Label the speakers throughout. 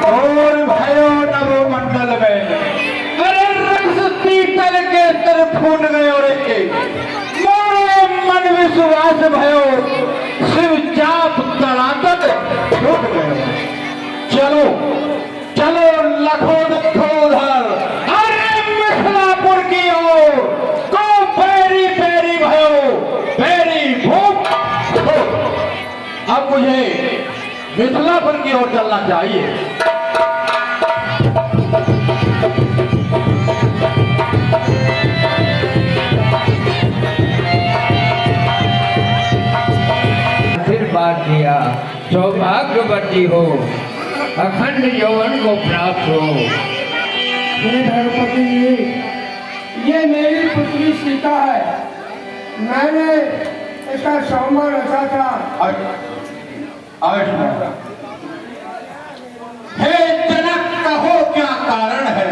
Speaker 1: और भयो नवमंडल में अरे रस पीतल के तर फूट गए और मोरे मन विश्वास भयो शिव चाप तड़ातक टूट गए। चलो चलो लखो देखो उधर अरे मिथिलापुर की ओर को पैरी पैरी भयो पैरी भूख। अब मुझे मिथिलापुर की ओर चलना चाहिए।
Speaker 2: आशीर्वाद दिया सौभाग्यवती हो अखंड यौवन को प्राप्त हो।
Speaker 3: हे धर्मपति जी, ये मेरी पुत्री सीता है। मैंने इसका सम्मान रखा था।
Speaker 1: हे जनक कहो क्या कारण है?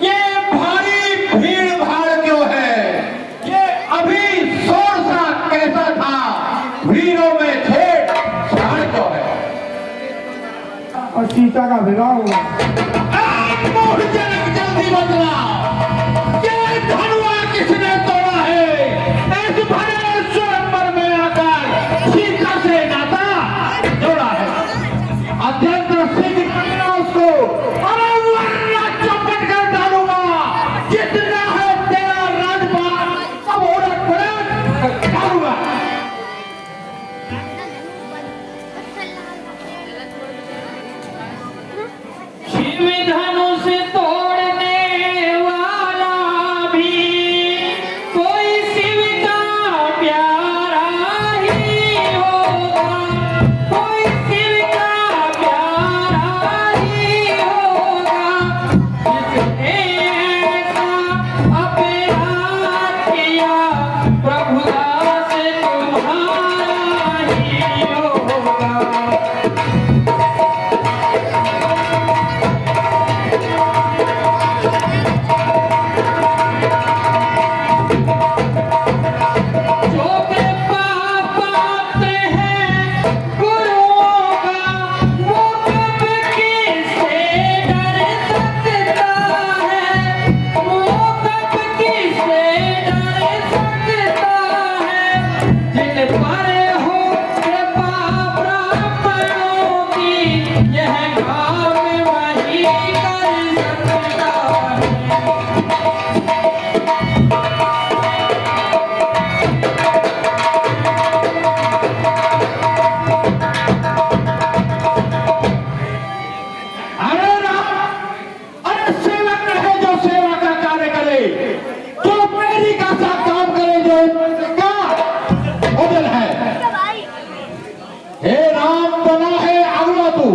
Speaker 1: ये भारी भीड़ भाड़ क्यों है? ये अभी शोर सा कैसा था? भीड़ों में छेड़ छाड़ क्यों है?
Speaker 3: और सीता का विवाह हुआ।
Speaker 1: जनक जल्दी बदला, ये धनुआ किसने तोड़ा है? इस भरे स्वयंवर में आकर सीता से नाता जोड़ा है। अत्यंत शीघ्र पकड़ा उसको, अरे वरना चौपट कर डालूंगा। जितना है तेरा राजपाट सब उलट पलट डालूंगा।
Speaker 2: शिव धनुष तोड़ने वाला भी कोई शिव का प्यारा ही होगा, कोई शिव का प्यारा ही होगा। जिसने ऐसा अपराध किया प्रभुदास तुम्हारा ही होगा। जो कृपा पात्र है गुरुओं का वो कब किससे डर सकता है, वो कब किससे डर सकता है। जिन पर हो कृपा ब्राह्मणों की यह काम वही कर सकता है।
Speaker 1: अरे राम, अरे सेवक रहे जो सेवा का कार्य करे, जो मेरी का सा काम करे, जो का उदल है। हे राम बना है अगुआ तू,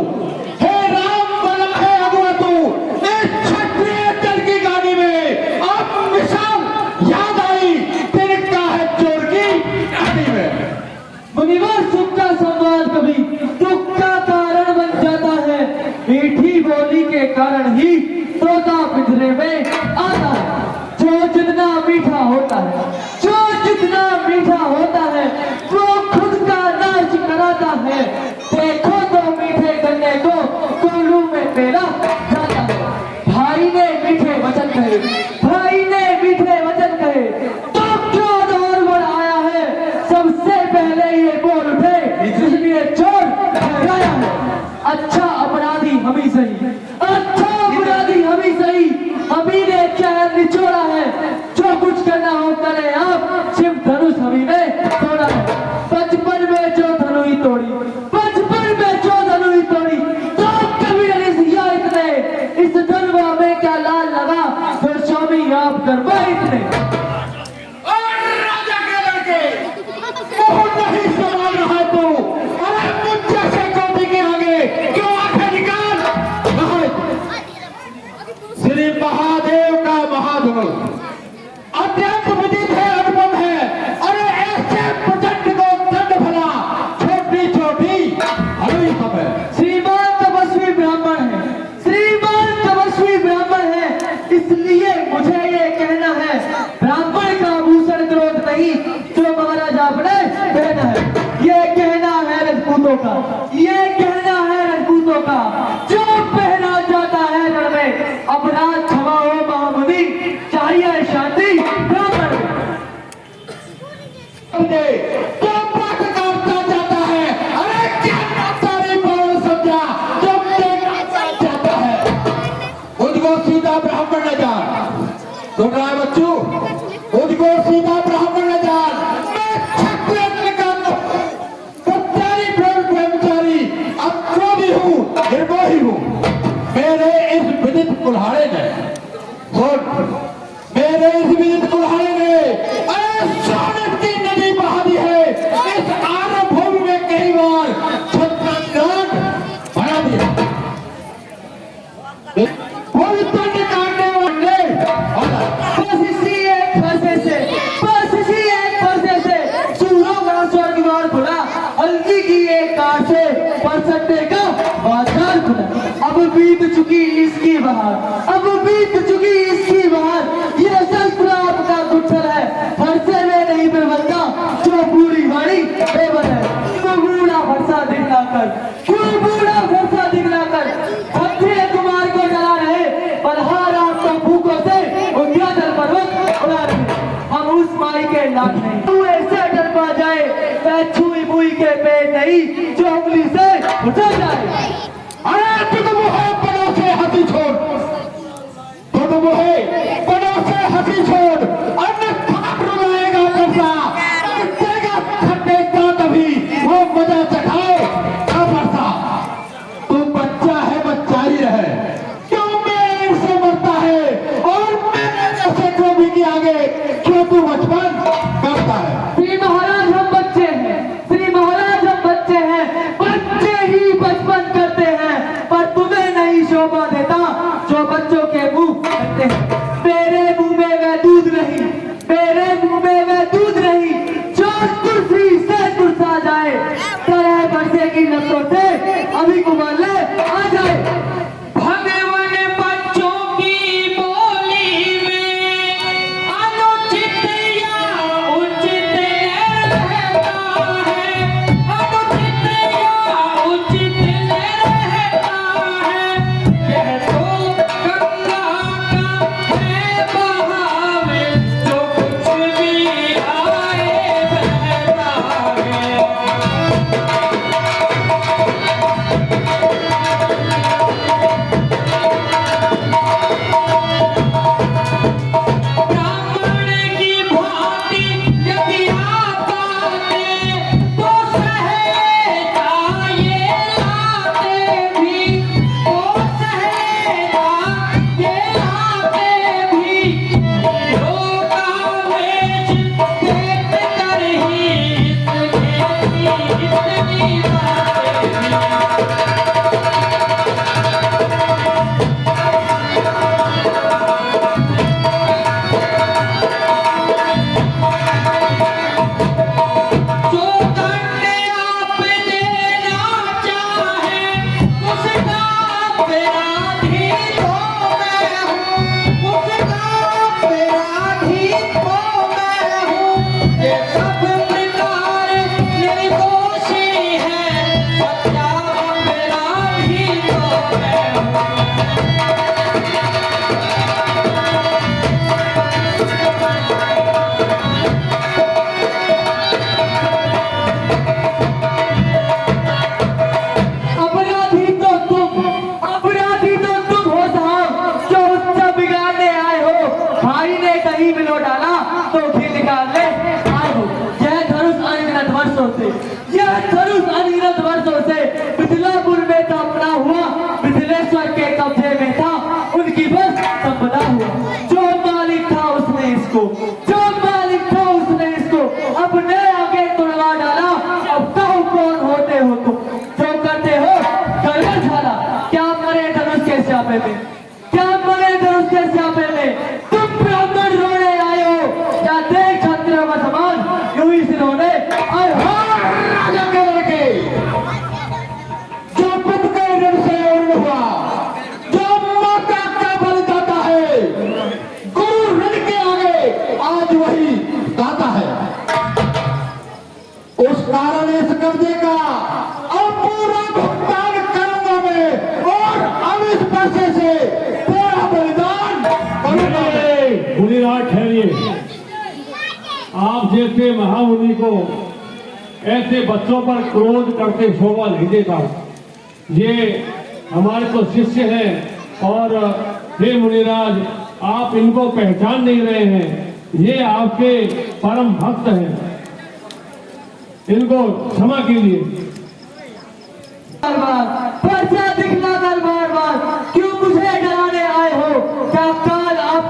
Speaker 1: हे राम बना है अगुआ तू। इस क्षत्रिय जल की गाड़ी में अब मिसाल याद आई तेरे का है चोर की गाड़ी में।
Speaker 4: मुनिवर सुख का संवाद कभी दुख का कारण बन जाता है। मीठी बोली के कारण ही तोता पिंजरे में आता है। जो जितना मीठा होता है, जो जितना मीठा होता है, वो खुद का नाश कराता है। देखो तो मीठे गन्ने को कोल्हू में मेला जाता है। भाई ने मीठे वचन कहे, भाई ने मीठे वचन कहे, तो क्रोध और बढ़ाया है। सबसे पहले ये बोल उठे, इसलिए चोर ठहराया है। अच्छा अपराधी हम ही सही, अच्छा अपराधी हम ही सही। हमी ने चैन निचोड़ा है, जो कुछ करना हो करे आप। शिव धनुष हमी ने तोड़ा है। बचपन में जो धनु ही तोड़ी, बचपन में जो धनु ही तोड़ी, तो कभी नहीं सिया इतने। इस धनुआ में क्या लाल लगा, फिर स्वामी आप करवा इतने।
Speaker 1: और राजा के लड़के बहुत नहीं संभाल रहा तू। अरे मुझ जैसे कोटी के आगे क्यों आंखें निकाल? श्री महादेव का महाधनुष अत्यंत विदित है, अनुपम है। अरे ऐसे प्रचंड को दंड भला छोटी छोटी हरी सब है।
Speaker 4: श्रीमान तपस्वी ब्राह्मण है, श्रीमान तपस्वी ब्राह्मण है, इसलिए मुझे ये कहना है, ब्राह्मण का भूषण क्रोध नहीं, जो महाराजा अपने कहना है। ये कहना है राजपूतों का, ये कहना है राजपूतों का। जो
Speaker 1: सुन, मेरे इस वीर कुल्हाड़ी ने सोने की नदी बहा दी है। इस आर्य भूमि में कई बार छत्रनाट बना दिया। पवित्र निकालने वाले
Speaker 4: बस इसी एक फरसे से, बस इसी एक फरसे से सूरों का स्वर्गद्वार खुला, हल्दी की एक कार से परसते का बाजार खुला। अब बीत चुकी इसकी बहार, अब बीत चुकी इसकी बहार। ये शस्त्र आपका गुच्छर है, फरसे में नहीं बेबंदा, जो पूरी वाणी बेबल है। तो बूढ़ा फरसा दिखलाकर, क्यों बूढ़ा फरसा दिखलाकर हत्थे कुमार को जला रहे, बलहार आपका भूखों से उद्याचल पर्वत उड़ा रहे। हम उस माई के लाख नहीं, तू ऐसे डर पा जाए, मैं छुई मुई के पेट नहीं, जो उंगली से उठा जाए।
Speaker 1: अरे तुम है बड़ों से हंसी छोड़, तुम है बड़ों से हंसी छोड़, अन्यथा रुलाएगा फरसा, देगा खड्डे का तभी वो मजा चखाए का फरसा। तू बच्चा है, बच्चा ही रहे, क्यों मेरे से मरता है, और मेरे जैसे को भी के आगे क्यों तू बचपन करता है।
Speaker 4: श्री महाराज हम बच्चे हैं, श्री महाराज हम बच्चे हैं, बच्चे ही बचपन करते हैं, पर तुम्हें नहीं शोभा देता जो बच्चों के मुंह करते हैं। मेरे मुंह में वह दूध नहीं, मेरे मुंह में वह दूध नहीं, जो कुर्सी से कुर्सा जाए, तरह बरसे की नजरों से अभी को ले आ जाए।
Speaker 2: भगवान बच्चों की बोली में अनुचित या उचित रहता है, अनुचित या उचित रहता है। यह तो गंगा का है बहावे, जो कुछ भी आए बहता है। ब्राह्मण की भांति यदि आप आते, तो सहेजा ये लाते भी, तो सहेजा ये लाते भी। हीरो का वेश देख कर ही इतनी बातें भी। जो दंड आप देना चाहे, उसका अपराधी तो मैं हूँ, उसका अपराधी तो मैं हूँ। ये सब प्रकार निर्दोषी है, सच्चा अपराधी तो मैं हूँ।
Speaker 4: अपराधी तो तुम हो साहब, जो उससे बिगाड़ने आए हो। भाई ने कहीं मिलो डाला तो घी निकालने आए हो। यह धनुष अनगिनत वर्षों से, यह धनुष अनगिनत वर्षों से मिथिलापुर में स्थापना हुआ, मिथिलेश्वर के कब्जे में था, उनकी बस संपदा हुआ। जो मालिक था उसने इसको, जो मालिक था उसने इसको अपने आगे तोड़वा डाला। अब कहो कौन होते हो तुम, जो करते हो गड़बड़ झाला। क्या मरे धनुष के स्यापे में, क्या मरे धनुष के स्यापे में। तुम ब्राह्मण रोने आए हो, या देख छत्र व समान यूं ही सिरोने आए हो।
Speaker 1: राजा के लड़के जो पुत के रण से उड़ हुआ, जो माता का बल दाता है, गुरु रण के आगे आज वही दाता है। उस कारण इस कब्जे का अब पूरा भुगतान करूंगा मैं, और अब इस पैसे से तेरा बलिदान करूंगा मैं।
Speaker 5: मुनिराज ठहरिए, आप जैसे महामुनि को ऐसे बच्चों पर क्रोध करते शोभा नहीं देता। ये हमारे तो शिष्य हैं, और हे मुनिराज आप इनको पहचान नहीं रहे हैं, ये आपके परम भक्त हैं, इनको क्षमा कीजिए।
Speaker 4: बार बार पर्चा दिखला कर बार बार क्यों मुझे डराने आए हो? क्या काल आप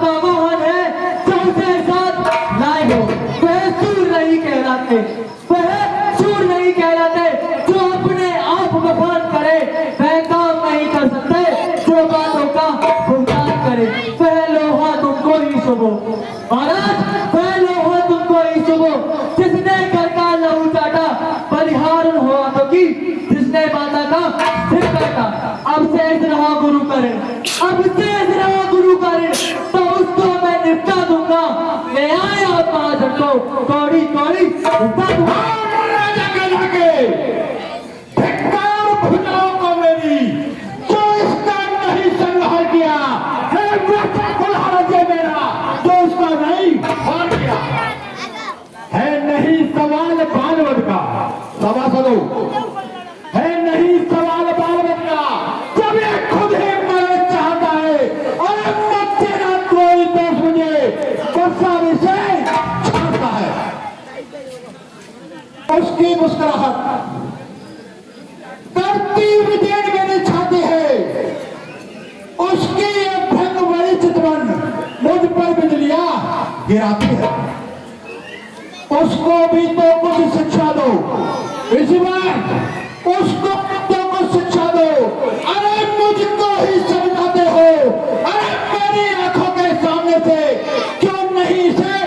Speaker 4: तो वो जिसने घर का लहू चाटा परिहार हुआ तो की जिसने माता का सिर काटा। अब शेष रहा गुरु करे, अब शेष रहा गुरु करे, तो उसको मैं निपटा दूंगा। मैं आया महाजन को कौड़ी कौड़ी निपटा दूंगा।
Speaker 1: राजा के लागे धिक्कार भुजाओं को मेरी, जो इसका नहीं संहार किया है वैसा कुल्हाड़ा दे मेरा, जो उसका नहीं हार किया है। नहीं सवाल बालवद का, सभासदों है नहीं सवाल बालवद का, जब ये खुद ही मरना चाहता है और मत तेरा कोई दोस्त मुझे गुस्सा से छाता है। उसकी मुस्कुराहट करती विजय मेरी छाती है, उसकी ये भंग बड़ी चितवन मुझ पर बिजलियां गिराती है। उसको भी तो कुछ शिक्षा दो, इस बार उसको तो कुछ शिक्षा दो। अरे मुझको ही समझाते हो, अरे मेरी आंखों के सामने से क्यों नहीं इसे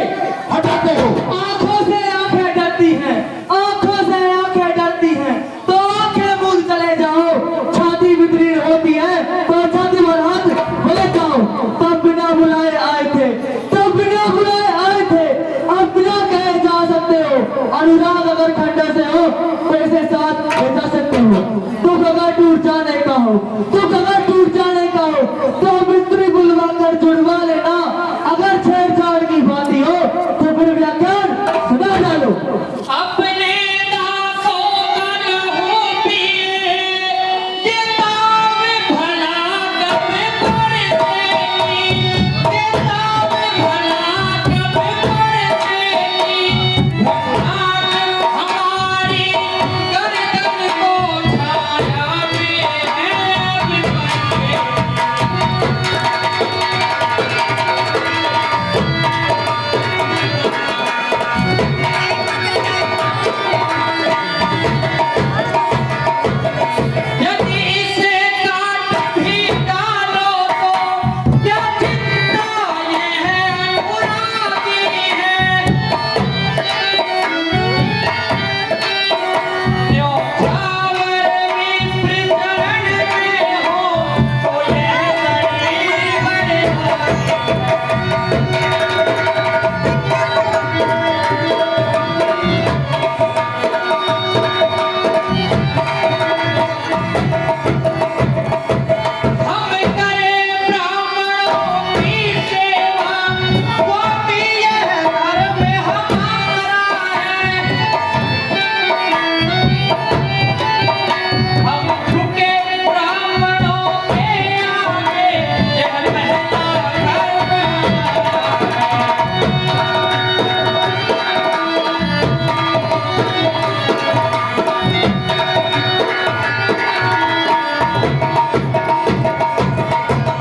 Speaker 1: हटाते हो?
Speaker 4: आंखों से आंखें डरती हैं, आंखों से आंखें डरती हैं, तो आंखें मूंद चले जाओ। छाती विदरीर्ण होती है तो छाती पर हाथ बोले जाओ। तब बिना बुलाए आए थे, तब बिना बुलाए आए थे, अब बिना कहे जा सकते हो। अनुराग अगर खंडर से हो तो इसे साथ ले जा सकते हो। दुख अगर टूट जाने का हो, दुख अगर टूट जाने का हो तो मिस्त्री बुलवा कर जुड़वा लेना। अगर छेड़छाड़ की बाती हो तो फिर व्याख्यान सुना डालो।
Speaker 2: अपने दासों का लहू पिए, ये दाव भला कब पड़ेगी, ये दाव भला कब पड़ेगी। भगवान हमारी गर्दन को छाया में है विपत्ति। यदि इसे काट भी डालो तो क्या चिंता ये है अनुरागी है। जो छावर विप्र चरण में हो तो ये शरीर बड़े हम करें ब्राह्मणों की सेवा, वो भी यह धर्म हमारा है। हम झुके ब्राह्मणों के आगे, यह पहला धर्म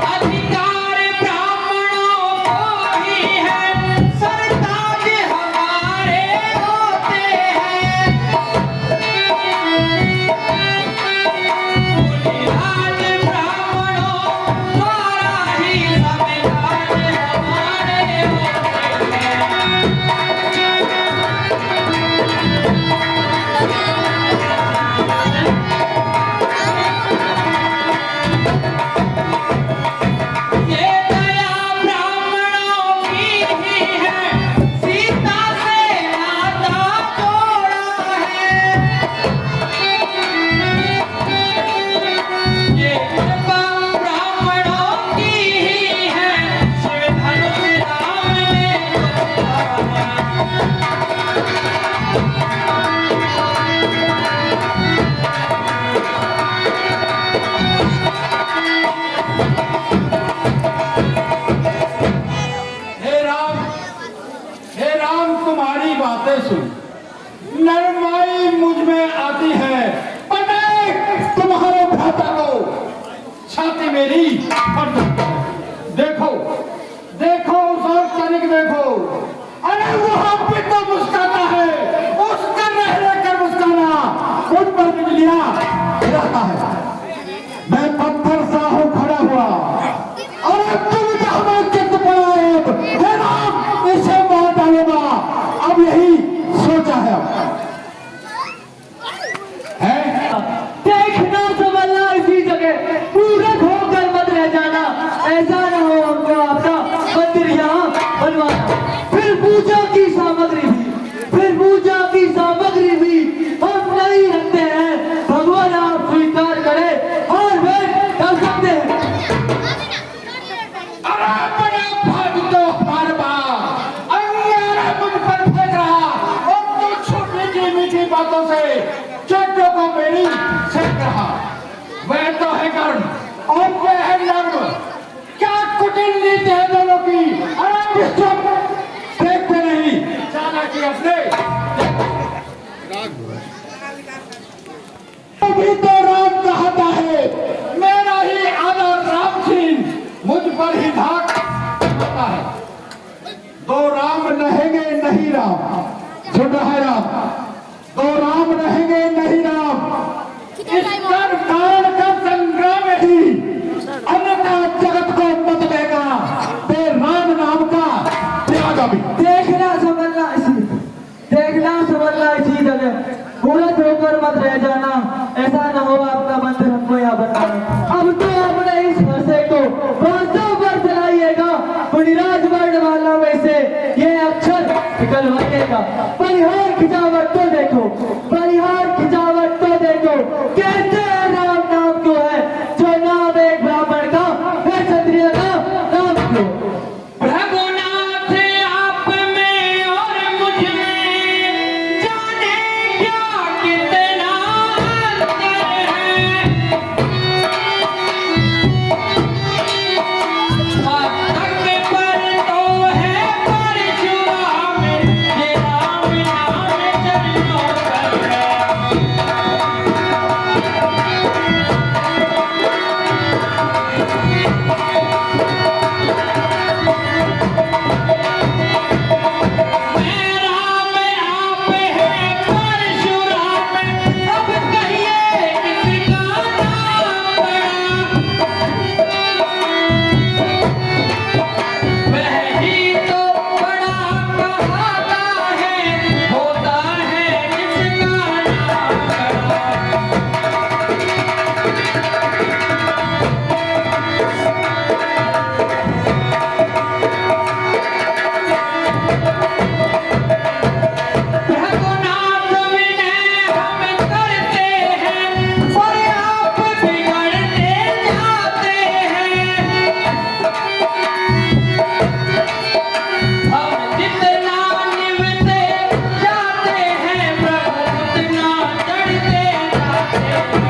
Speaker 2: अधिकार ब्राह्मणों को ही है, सरताज हमारे होते हैं। बुनियाद ब्राह्मणों द्वारा ही संविधान हमारे होते हैं। ये दया ब्राह्मणों की ही है, सीता से नाता जोड़ा है। ये कृपा ब्राह्मणों की ही है, शिव धनुष राम ने तोड़ा है।
Speaker 1: हे राम तुम्हारी बातें सुन, नरमाई मुझ में आती है। पटे तुम्हारे भ्राता को छाती मेरी फट जाती है। देखो देखो उस और तनिक देखो, अरे वहां पे तो मुस्कुराता है, उसका रह रहकर मुस्कुराना उन पर बिजलियां गिराता है। मैं पत्थर सा हूं खड़ा हुआ और तुम जहां चित्त पड़ा है, हे राम इसे मार डालूंगा। अब यही तभी तो राम कहता है मेरा ही आना राम सिंह मुझ पर ही धाक होता है। दो राम रहेंगे नहीं राम, सुन रहा है राम, दो राम रहेंगे नहीं राम, इस कर कारण का संग्राम ही अन्यथा जगत को मत देगा ते राम नाम का त्याग अभी।
Speaker 4: देखना समझना इसी जगह उलट होकर मत रह जाना, ऐसा न हो आपका मंत्र हमको यहाँ बताना। अब तो अपने इस फंसे को बांसों पर चलाइएगा, मुनिराज वर्ण वाला में से ये अक्षर निकलवाइएगा। परिहार खिंचावट तो देखो, परिहार खिंचावट तो देखो, कैसे राम नाम क्यों है, जो नाम एक ब्राह्मण का है क्षत्रिय का नाम क्यों।
Speaker 2: रघुनाथ आप में और मुझ में जाने क्या कितना अंतर है। मस्तक पर तो है परशुराम, ये राम नाम चरणों पर है। मेरा में आप है परशुराम, अब कहिए किसका नाम बड़ा। वह ही तो बड़ा कहाता है, होता है जिसका नाम बड़ा। रघुनाथ विनय हम करते हैं और आप बिगड़ते जाते हैं। हम जितना निभते जाते हैं प्रभु उतना चढ़ते जाते हैं।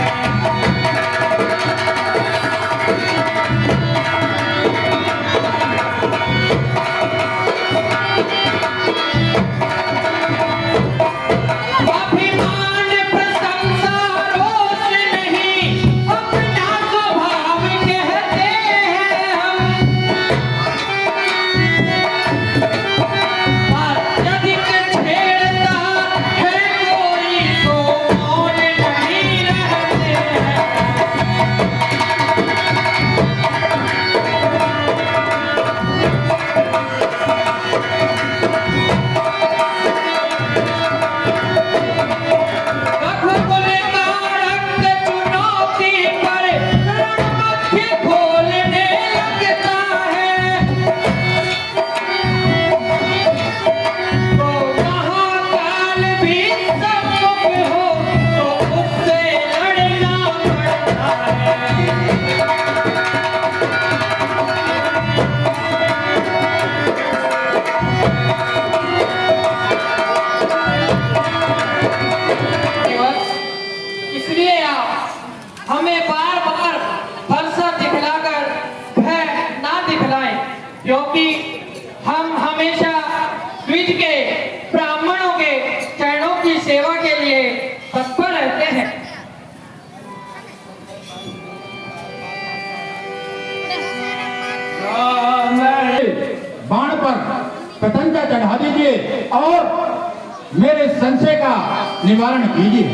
Speaker 2: अभिमान प्रशंसा रोष नहीं, अपना स्वभाव कहते हैं हम। अत्यधिक छेड़ता है कोई तो मौन नहीं रहते हैं। रघुकुल का रक्त चुनौती पर रणमध्य खोलने लगता है। तो महाकाल भी सम्मुख हो तो उससे लड़ना पड़ता है। इसलिए आप हमें बार बार फलसा दिखलाकर भय ना दिखलाएं, क्योंकि हम हमेशा द्विज के ब्राह्मणों के चरणों की सेवा के लिए तत्पर रहते हैं।
Speaker 1: बाण पर पतंगा चढ़ा दीजिए और मेरे संशय का निवारण कीजिए।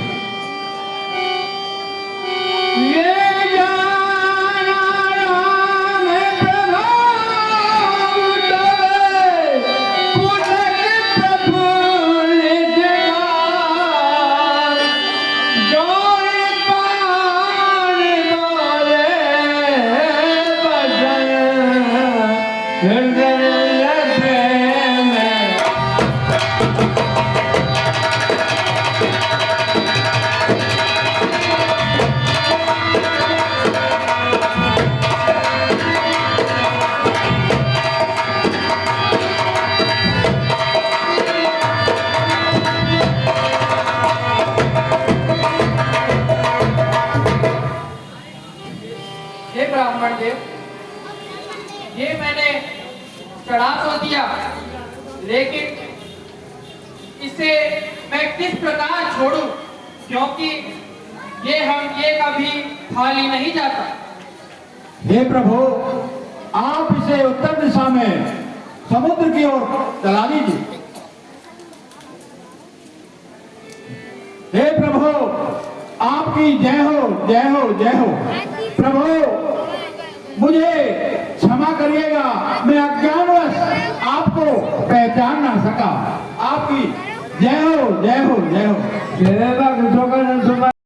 Speaker 1: ये जाना राम प्रभाव तवे, पुलक प्रफुल्लित गान, जोर पान बोले बजन, हृदय लगे में।
Speaker 2: हे ब्राह्मण देव, ये मैंने चढ़ा तो दिया, लेकिन इसे मैं किस प्रकार छोड़ूं, क्योंकि ये कभी खाली नहीं जाता।
Speaker 1: हे प्रभु, आप इसे उत्तर दिशा में समुद्र की ओर चला दीजिए। हे प्रभु, आपकी जय हो, जय हो, जय हो। प्रभु, मुझे क्षमा करिएगा, मैं अज्ञानवश आपको पहचान ना सका। आपकी जय हो, जय हो, जय हो।
Speaker 3: जय भगत